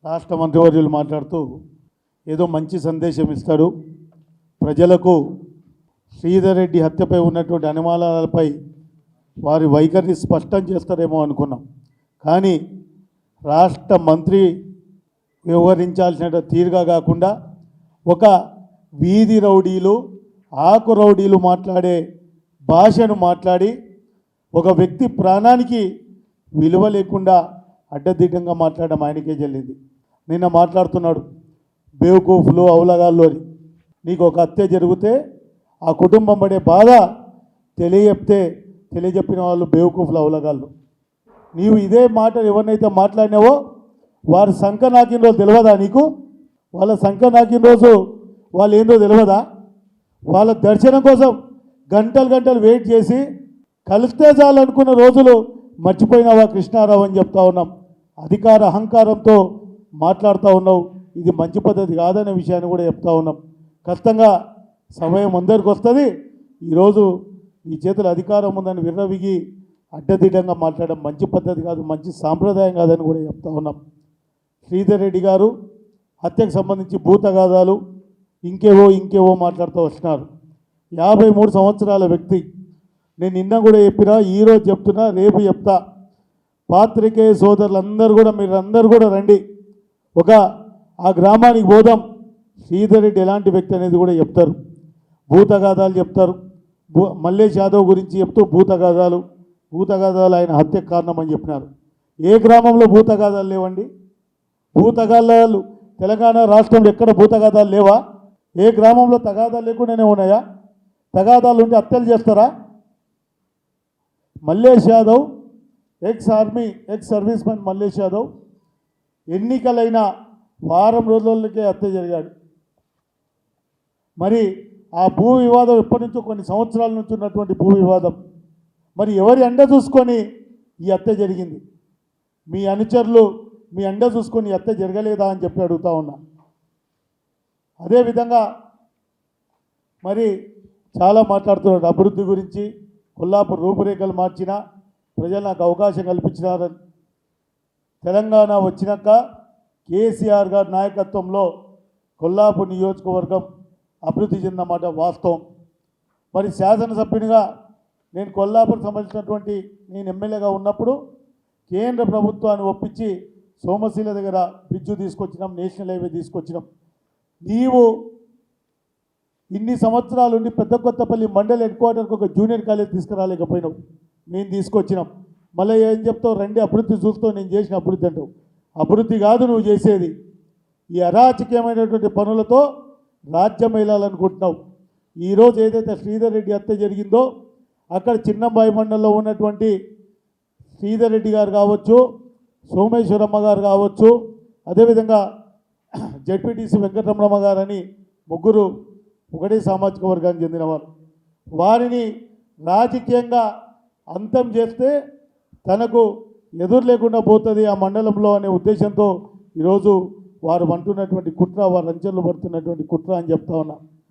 రాష్ట్ర మంత్రివర్యులు మాట్లాడుతూ ఏదో మంచి సందేశం ఇస్తాడు, ప్రజలకు శ్రీధర్ రెడ్డి హత్యపై ఉన్నటువంటి అనుమానాలపై వారి వైఖరిని స్పష్టం చేస్తారేమో అనుకున్నాం. కానీ రాష్ట్ర మంత్రి వ్యవహరించాల్సిన తీరుగా కాకుండా ఒక వీధి రౌడీలు, ఆకు రౌడీలు మాట్లాడే భాషను మాట్లాడి ఒక వ్యక్తి ప్రాణానికి విలువ లేకుండా అడ్డదిడ్డంగా మాట్లాడడం ఆయనకే చెల్లింది. నిన్న మాట్లాడుతున్నాడు బేవకూఫ్లు అవలగాళ్ళు అని. నీకు ఒక హత్య జరిగితే ఆ కుటుంబం పడే బాధ తెలియజెప్పిన వాళ్ళు బేవకూఫ్లు అవలగాళ్ళు. నీవు ఇదే మాట ఎవరినైతే మాట్లాడినావో వారి సంఖ నాకిన రోజు తెలియదా నీకు? వాళ్ళ సంఖ నాకిన రోజు వాళ్ళు ఏందో తెలియదా? వాళ్ళ దర్శనం కోసం గంటలు వెయిట్ చేసి కలిస్తే చాలనుకున్న రోజులు మర్చిపోయినావా కృష్ణారావు అని చెప్తా ఉన్నాం. అధికార అహంకారంతో మాట్లాడుతూ ఉన్నావు. ఇది మంచి పద్ధతి కాదనే విషయాన్ని కూడా చెప్తా ఉన్నాం. ఖచ్చితంగా సమయం అందరికి వస్తుంది. ఈరోజు ఈ చేతుల అధికారం ఉందని విర్రవిగి అడ్డదిడ్డంగా మాట్లాడడం మంచి పద్ధతి కాదు, మంచి సాంప్రదాయం కాదని కూడా చెప్తా ఉన్నాం. శ్రీధర్ రెడ్డి గారు హత్యకు సంబంధించి భూతగాథాలు ఇంకేవో మాట్లాడుతూ వస్తున్నారు. 53 సంవత్సరాల వ్యక్తి. నేను నిన్న కూడా చెప్పినా, ఈరోజు చెప్తున్నా, రేపు చెప్తా. పాత్రికేయ సోదరులందరూ కూడా మీరందరూ కూడా రండి, ఒక ఆ గ్రామానికి పోదాం. శ్రీధర్ రెడ్డి ఎలాంటి వ్యక్తి అనేది కూడా చెప్తారు, భూతగాథాలు చెప్తారు. మల్లేష్ యాదవ్ గురించి చెప్తూ భూతగాథాలు ఆయన హత్యకు కారణం అని చెప్పినారు. ఏ గ్రామంలో భూతగాథాలు లేవండి? భూతగాథాలు తెలంగాణ రాష్ట్రంలో ఎక్కడ భూతగాథాలు లేవా? ఏ గ్రామంలో తగాదాలు లేకుండానే ఉన్నాయా? తగాదాలు ఉంటే హత్యలు చేస్తారా? Mallesh Yadav ex service man Mallesh Yadav ఎన్నికలైన వారం రోజులకే హత్య జరిగాడు. మరి ఆ భూ వివాదం ఎప్పటి నుంచో కొన్ని సంవత్సరాల నుంచి ఉన్నటువంటి భూ వివాదం, మరి ఎవరి అండ చూసుకొని ఈ హత్య జరిగింది? మీ అనుచరులు మీ అండ చూసుకొని హత్య జరగలేదా అని చెప్పి అడుగుతా ఉన్నా. అదేవిధంగా మరి చాలా మాట్లాడుతున్నాడు అభివృద్ధి గురించి. కొల్లాపూర్ రూపురేఖలు మార్చిన ప్రజలు నాకు అవకాశం కల్పించినారని. తెలంగాణ వచ్చినాక కేసీఆర్ గారి నాయకత్వంలో కొల్లాపూర్ నియోజకవర్గం అభివృద్ధి చెందినమాట వాస్తవం. మరి శాసనసభ్యునిగా నేను కొల్లాపూర్ సంబంధించినటువంటి నేను ఎమ్మెల్యేగా ఉన్నప్పుడు కేంద్ర ప్రభుత్వాన్ని ఒప్పించి సోమశీల దగ్గర బ్రిడ్జు తీసుకొచ్చినాం, నేషనల్ హైవే తీసుకొచ్చినాం. నీవు ఇన్ని సంవత్సరాలు ఉండి పెద్ద కొత్తపల్లి మండల్ హెడ్ క్వార్టర్కి ఒక జూనియర్ కాలేజ్ తీసుకురాలేకపోయినావు, మేము తీసుకొచ్చినాం. మళ్ళీ ఏం చెప్తావు? రండి అభివృద్ధి చూస్తావు, నేను చేసిన అభివృద్ధి అంటావు. అభివృద్ధి కాదు నువ్వు చేసేది. ఈ అరాచకమైనటువంటి పనులతో రాజ్యం వెళ్ళాలనుకుంటున్నావు. ఈరోజు ఏదైతే శ్రీధర్ రెడ్డి హత్య జరిగిందో అక్కడ చిన్నంబాయి మండలంలో ఉన్నటువంటి శ్రీధర్ రెడ్డి గారు కావచ్చు, సోమేశ్వరమ్మ గారు కావచ్చు, అదేవిధంగా జడ్పీటీసీ వెంకటరమణమ్మ గారని ముగ్గురు ఒకటే సామాజిక వర్గానికి చెందినవారు. వారిని రాజకీయంగా అంతం చేస్తే తనకు ఎదురు లేకుండా పోతుంది ఆ మండలంలో అనే ఉద్దేశంతో ఈరోజు వారు అంటున్నటువంటి కుట్ర, వారు అంచెలు పడుతున్నటువంటి కుట్ర అని చెప్తా ఉన్నా.